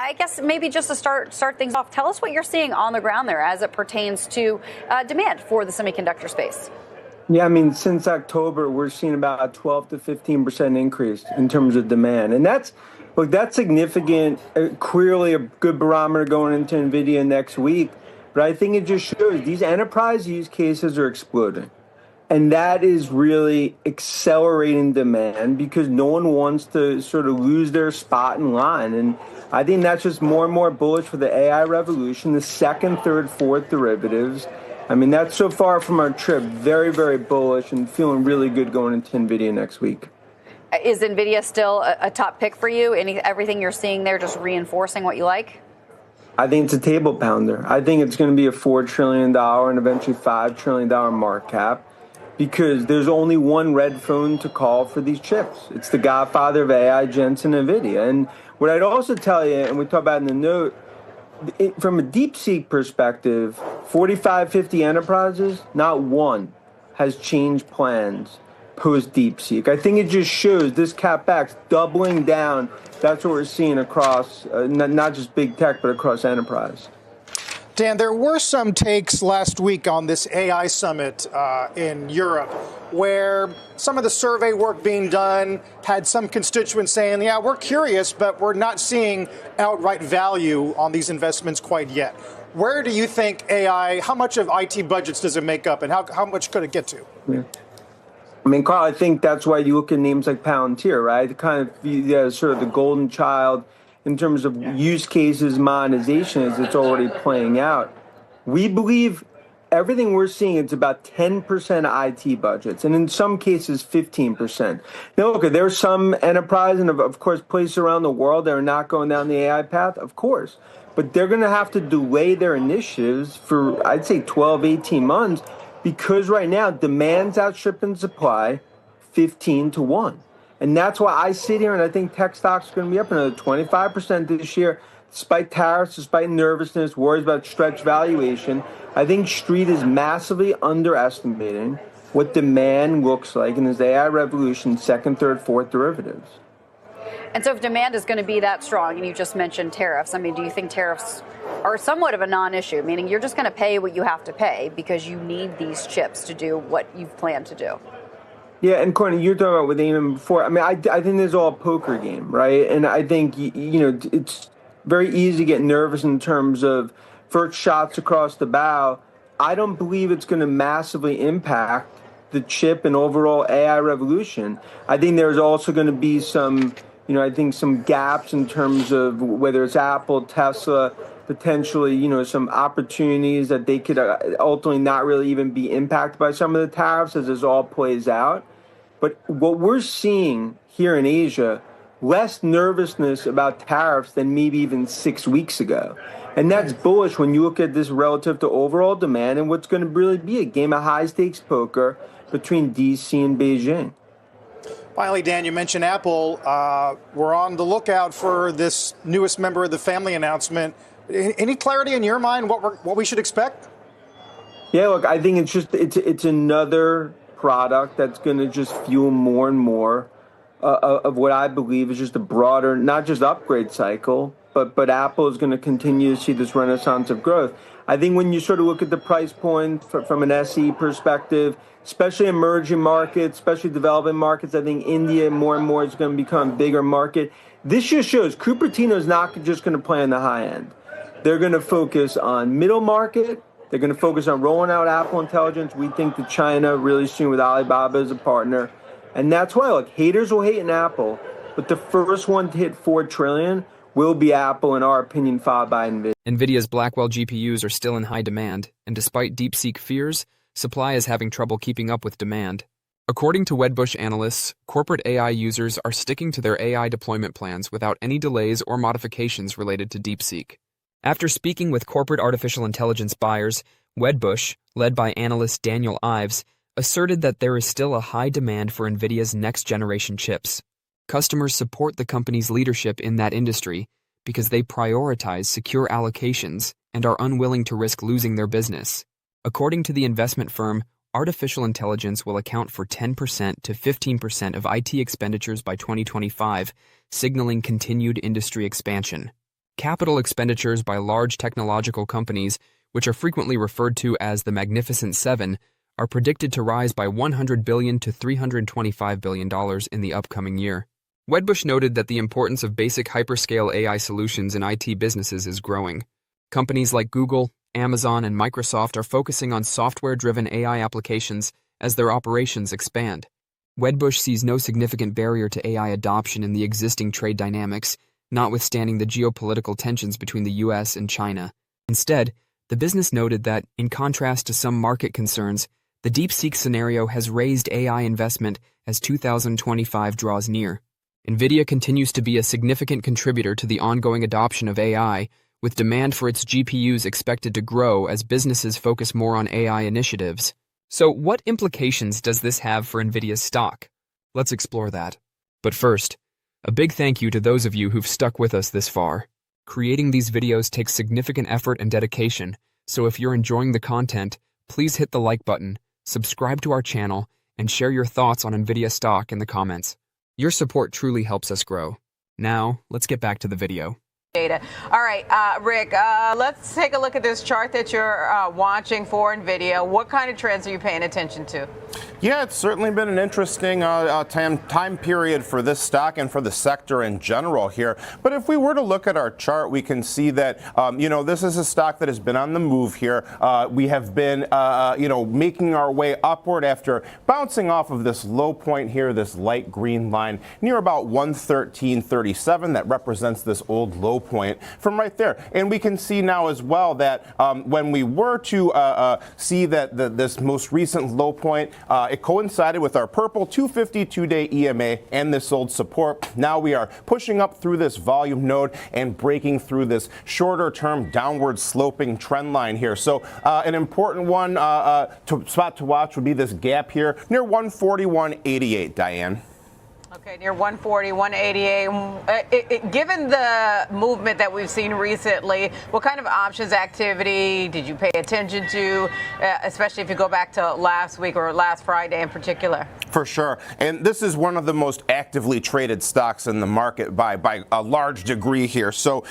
I guess maybe just to start things off, tell us what you're seeing on the ground there as it pertains to demand for the semiconductor space. Yeah, I mean, since October, we're seeing about a 12 to 15% increase in terms of demand. And that's significant, clearly a good barometer going into NVIDIA next week. But I think it just shows these enterprise use cases are exploding. And that is really accelerating demand because no one wants to sort of lose their spot in line. And I think that's just more and more bullish for the AI revolution, the second, third, fourth derivatives. I mean, that's so far from our trip, very, very bullish and feeling really good going into NVIDIA next week. Is NVIDIA still a top pick for you? Everything you're seeing there just reinforcing what you like? I think it's a table pounder. I think it's going to be a $4 trillion and eventually $5 trillion market cap because there's only one red phone to call for these chips. It's the godfather of AI, Jensen, NVIDIA. And what I'd also tell you, and we talk about in the note, from a DeepSeek perspective, 45, 50 enterprises, not one has changed plans post DeepSeek. I think it just shows this CapEx doubling down. That's what we're seeing across, not just big tech, but across enterprise. Dan, there were some takes last week on this AI summit in Europe where some of the survey work being done had some constituents saying, yeah, we're curious, but we're not seeing outright value on these investments quite yet. Where do you think AI, how much of IT budgets does it make up and how much could it get to? Yeah. I mean, Carl, I think that's why you look at names like Palantir, right? The kind of sort of the golden child in terms of use cases, monetization, as it's already playing out. We believe everything we're seeing, it's about 10% IT budgets, and in some cases, 15%. Now, look, there are some enterprise and, of course, places around the world that are not going down the AI path, of course. But they're going to have to delay their initiatives for, I'd say, 12, 18 months, because right now, demand's outstripping supply 15 to 1. And that's why I sit here and I think tech stocks are going to be up another 25% this year, despite tariffs, despite nervousness, worries about stretch valuation. I think Street is massively underestimating what demand looks like in this AI revolution, second, third, fourth derivatives. And so if demand is going to be that strong, and you just mentioned tariffs, I mean, do you think tariffs are somewhat of a non-issue, meaning you're just going to pay what you have to pay because you need these chips to do what you've planned to do? Yeah, and Courtney, you're talking about with Eamon before. I mean, I think this is all a poker game, right? And I think, it's very easy to get nervous in terms of first shots across the bow. I don't believe it's going to massively impact the chip and overall AI revolution. I think there's also going to be some gaps in terms of whether it's Apple, Tesla, potentially, some opportunities that they could ultimately not really even be impacted by some of the tariffs as this all plays out. But what we're seeing here in Asia, less nervousness about tariffs than maybe even 6 weeks ago. And that's bullish when you look at this relative to overall demand and what's going to really be a game of high-stakes poker between DC and Beijing. Finally, Dan, you mentioned Apple. We're on the lookout for this newest member of the family announcement. Any clarity in your mind what we should expect? Yeah, look, I think it's another product that's going to just fuel more and more of what I believe is just a broader, not just upgrade cycle, but Apple is going to continue to see this renaissance of growth. I think when you sort of look at the price point from an SE perspective, especially emerging markets, especially developing markets, I think India more and more is going to become a bigger market. This just shows Cupertino is not just going to play on the high end. They're going to focus on middle market. They're going to focus on rolling out Apple Intelligence. We think that China really soon with Alibaba as a partner. And that's why, look, haters will hate in Apple, but the first one to hit $4 trillion will be Apple, in our opinion, followed by Nvidia. Nvidia's Blackwell GPUs are still in high demand, and despite DeepSeek fears, supply is having trouble keeping up with demand. According to Wedbush analysts, corporate AI users are sticking to their AI deployment plans without any delays or modifications related to DeepSeek. After speaking with corporate artificial intelligence buyers, Wedbush, led by analyst Dan Ives, asserted that there is still a high demand for Nvidia's next-generation chips. Customers support the company's leadership in that industry because they prioritize secure allocations and are unwilling to risk losing their business. According to the investment firm, artificial intelligence will account for 10% to 15% of IT expenditures by 2025, signaling continued industry expansion. Capital expenditures by large technological companies, which are frequently referred to as the Magnificent Seven, are predicted to rise by $100 billion to $325 billion in the upcoming year. Wedbush noted that the importance of basic hyperscale AI solutions in IT businesses is growing. Companies like Google, Amazon, and Microsoft are focusing on software-driven AI applications as their operations expand. Wedbush sees no significant barrier to AI adoption in the existing trade dynamics, notwithstanding the geopolitical tensions between the US and China. Instead, the business noted that, in contrast to some market concerns, the DeepSeek scenario has raised AI investment as 2025 draws near. Nvidia continues to be a significant contributor to the ongoing adoption of AI, with demand for its GPUs expected to grow as businesses focus more on AI initiatives. So, what implications does this have for Nvidia's stock? Let's explore that. But first, a big thank you to those of you who've stuck with us this far. Creating these videos takes significant effort and dedication, so if you're enjoying the content, please hit the like button, subscribe to our channel, and share your thoughts on Nvidia stock in the comments. Your support truly helps us grow. Now, let's get back to the video. Data. All right, Rick, let's take a look at this chart that you're watching for NVIDIA. What kind of trends are you paying attention to? Yeah, it's certainly been an interesting time period for this stock and for the sector in general here. But if we were to look at our chart, we can see that, this is a stock that has been on the move here. We have been, making our way upward after bouncing off of this low point here, this light green line near about 113.37 that represents this old low point from right there. And we can see now as well that when we were to see that this most recent low point, it coincided with our purple 252-day EMA and this old support. Now we are pushing up through this volume node and breaking through this shorter term downward sloping trend line here. So an important one spot to watch would be this gap here near 141.88, Diane. Okay, near 140, 188. Given the movement that we've seen recently, what kind of options activity did you pay attention to, especially if you go back to last week or last Friday in particular? For sure. And this is one of the most actively traded stocks in the market by a large degree here. So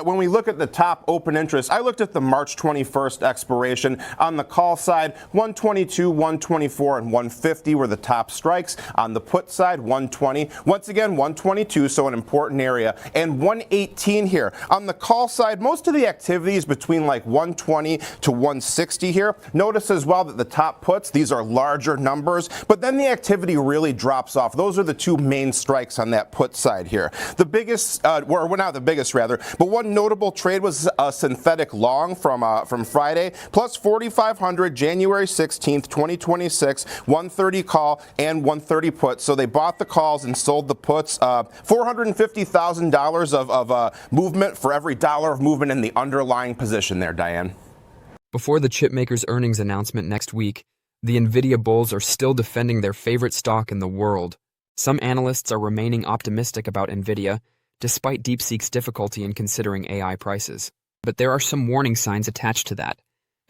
when we look at the top open interest, I looked at the March 21st expiration. On the call side, 122, 124, and 150 were the top strikes. On the put side, 120. Once again, 122, so an important area, and 118 here. On the call side, most of the activity is between like 120 to 160 here. Notice as well that the top puts, these are larger numbers, but then the activity really drops off. Those are the two main strikes on that put side here. The biggest, or not the biggest rather, but one notable trade was a synthetic long from Friday, plus 4,500, January 16th, 2026, 130 call and 130 put. So they bought the calls and sold the puts. $450,000 of movement for every dollar of movement in the underlying position there, Diane. Before the chipmaker's earnings announcement next week, the Nvidia bulls are still defending their favorite stock in the world. Some analysts are remaining optimistic about Nvidia, despite DeepSeek's difficulty in considering AI prices. But there are some warning signs attached to that,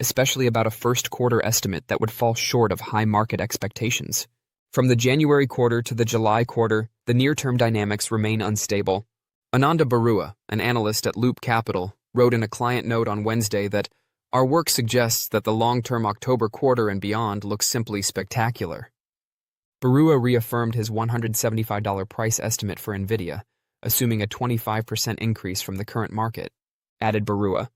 especially about a first quarter estimate that would fall short of high market expectations. From the January quarter to the July quarter, the near-term dynamics remain unstable. Ananda Barua, an analyst at Loop Capital, wrote in a client note on Wednesday that our work suggests that the long-term October quarter and beyond looks simply spectacular. Barua reaffirmed his $175 price estimate for Nvidia, assuming a 25% increase from the current market. Added Barua,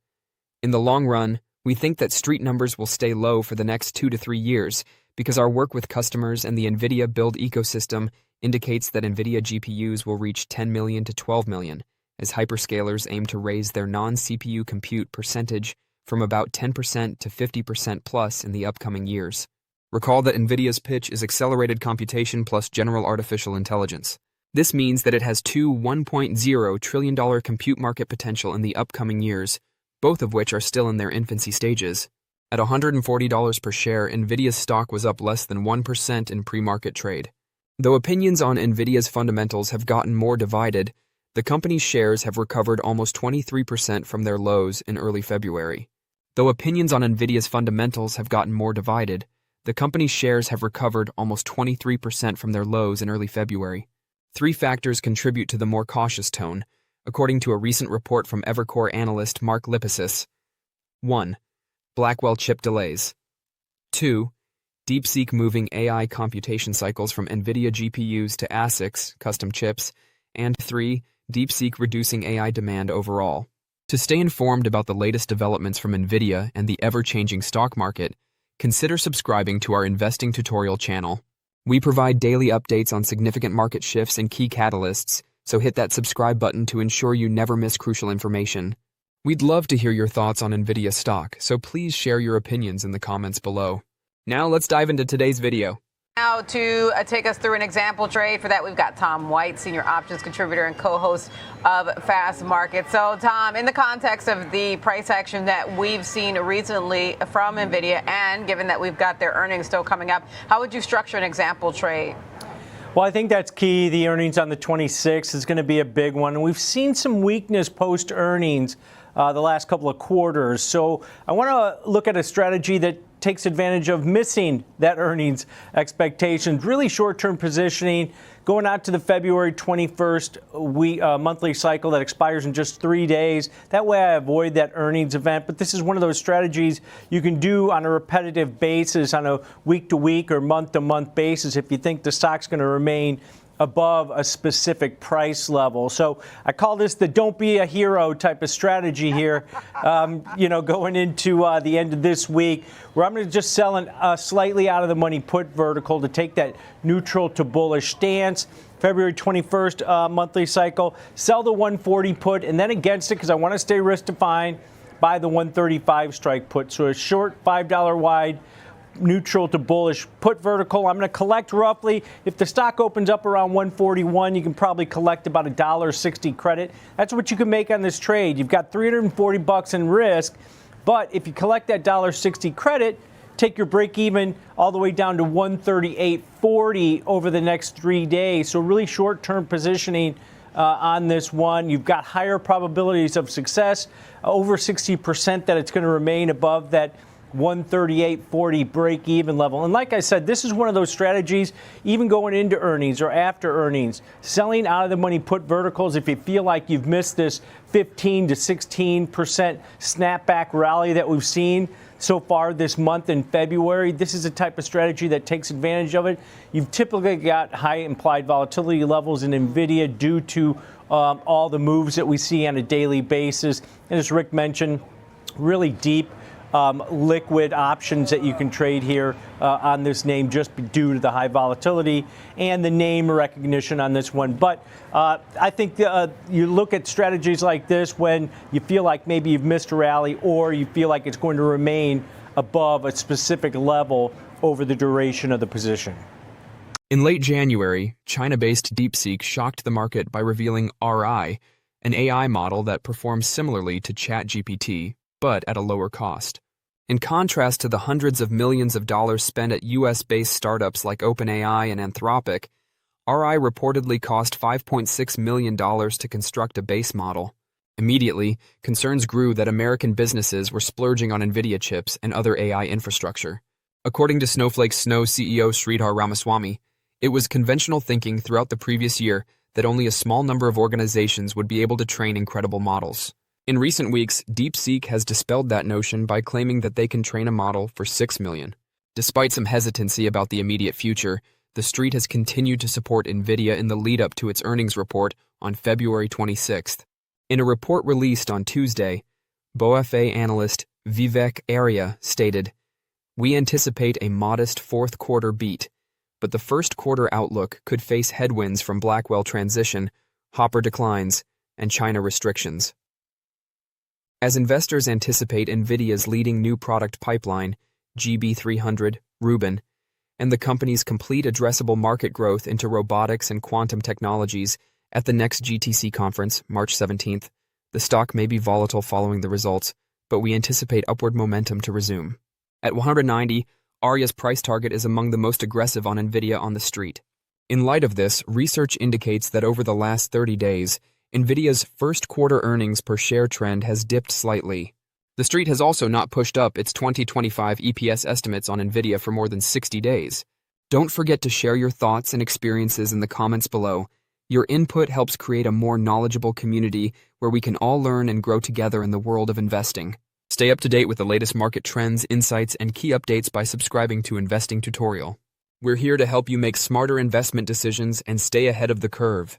in the long run, we think that street numbers will stay low for the next 2 to 3 years because our work with customers and the Nvidia build ecosystem indicates that Nvidia GPUs will reach 10 million to 12 million as hyperscalers aim to raise their non-CPU compute percentage from about 10% to 50% plus in the upcoming years. Recall that Nvidia's pitch is accelerated computation plus general artificial intelligence. This means that it has two $1.0 trillion compute market potential in the upcoming years, both of which are still in their infancy stages. At $140 per share, Nvidia's stock was up less than 1% in pre-market trade. Though opinions on Nvidia's fundamentals have gotten more divided, the company's shares have recovered almost 23% from their lows in early February. Though opinions on Nvidia's fundamentals have gotten more divided, the company's shares have recovered almost 23% from their lows in early February. Three factors contribute to the more cautious tone, according to a recent report from Evercore analyst Mark Lipacis. 1. Blackwell chip delays. 2. DeepSeek moving AI computation cycles from Nvidia GPUs to ASICs, custom chips. And 3. DeepSeek reducing AI demand overall. To stay informed about the latest developments from Nvidia and the ever-changing stock market, consider subscribing to our investing tutorial channel. We provide daily updates on significant market shifts and key catalysts, so hit that subscribe button to ensure you never miss crucial information. We'd love to hear your thoughts on Nvidia stock, so please share your opinions in the comments below. Now let's dive into today's video. Now to take us through an example trade. For that, we've got Tom White, senior options contributor and co-host of Fast Market. So, Tom, in the context of the price action that we've seen recently from Nvidia, and given that we've got their earnings still coming up, how would you structure an example trade? Well, I think that's key. The earnings on the 26th is going to be a big one. And we've seen some weakness post-earnings the last couple of quarters. So I want to look at a strategy that takes advantage of missing that earnings expectations, really short-term positioning, going out to the February 21st monthly cycle that expires in just 3 days. That way I avoid that earnings event. But this is one of those strategies you can do on a repetitive basis, on a week-to-week or month-to-month basis if you think the stock's going to remain above a specific price level. So I call this the don't be a hero type of strategy here, going into the end of this week, where I'm going to just sell a slightly out of the money put vertical to take that neutral to bullish stance. February 21st monthly cycle, sell the 140 put, and then against it, because I want to stay risk defined, buy the 135 strike put. So a short $5 wide, neutral to bullish put vertical. I'm going to collect roughly, if the stock opens up around 141, you can probably collect about $1.60 credit. That's what you can make on this trade. You've got $340 in risk, but if you collect that $1.60 credit, take your break even all the way down to 138.40 over the next 3 days. So really short-term positioning on this one. You've got higher probabilities of success, over 60% that it's going to remain above that 138.40 break-even level. And like I said, this is one of those strategies, even going into earnings or after earnings, selling out of the money put verticals if you feel like you've missed this 15 to 16% snapback rally that we've seen so far this month in February. This is a type of strategy that takes advantage of it. You've typically got high implied volatility levels in Nvidia due to all the moves that we see on a daily basis. And as Rick mentioned, really deep liquid options that you can trade here on this name just due to the high volatility and the name recognition on this one. But I think you look at strategies like this when you feel like maybe you've missed a rally or you feel like it's going to remain above a specific level over the duration of the position. In late January, China-based DeepSeek shocked the market by revealing RI, an AI model that performs similarly to ChatGPT, but at a lower cost. In contrast to the hundreds of millions of dollars spent at US-based startups like OpenAI and Anthropic, RI reportedly cost $5.6 million to construct a base model. Immediately, concerns grew that American businesses were splurging on Nvidia chips and other AI infrastructure. According to Snowflake's Snow CEO Sridhar Ramaswamy, it was conventional thinking throughout the previous year that only a small number of organizations would be able to train incredible models. In recent weeks, DeepSeek has dispelled that notion by claiming that they can train a model for $6 million. Despite some hesitancy about the immediate future, the street has continued to support Nvidia in the lead-up to its earnings report on February 26th. In a report released on Tuesday, BofA analyst Vivek Arya stated, "We anticipate a modest fourth-quarter beat, but the first-quarter outlook could face headwinds from Blackwell transition, Hopper declines, and China restrictions." As investors anticipate Nvidia's leading new product pipeline, GB300, Rubin, and the company's complete addressable market growth into robotics and quantum technologies at the next GTC conference, March 17th, the stock may be volatile following the results, but we anticipate upward momentum to resume. At 190, Arya's price target is among the most aggressive on Nvidia on the street. In light of this, research indicates that over the last 30 days, Nvidia's first-quarter earnings per share trend has dipped slightly. The street has also not pushed up its 2025 EPS estimates on Nvidia for more than 60 days. Don't forget to share your thoughts and experiences in the comments below, Your input helps create a more knowledgeable community where we can all learn and grow together in the world of investing. Stay up to date with the latest market trends, insights, and key updates by subscribing to Investing Tutorial. We're here to help you make smarter investment decisions and stay ahead of the curve.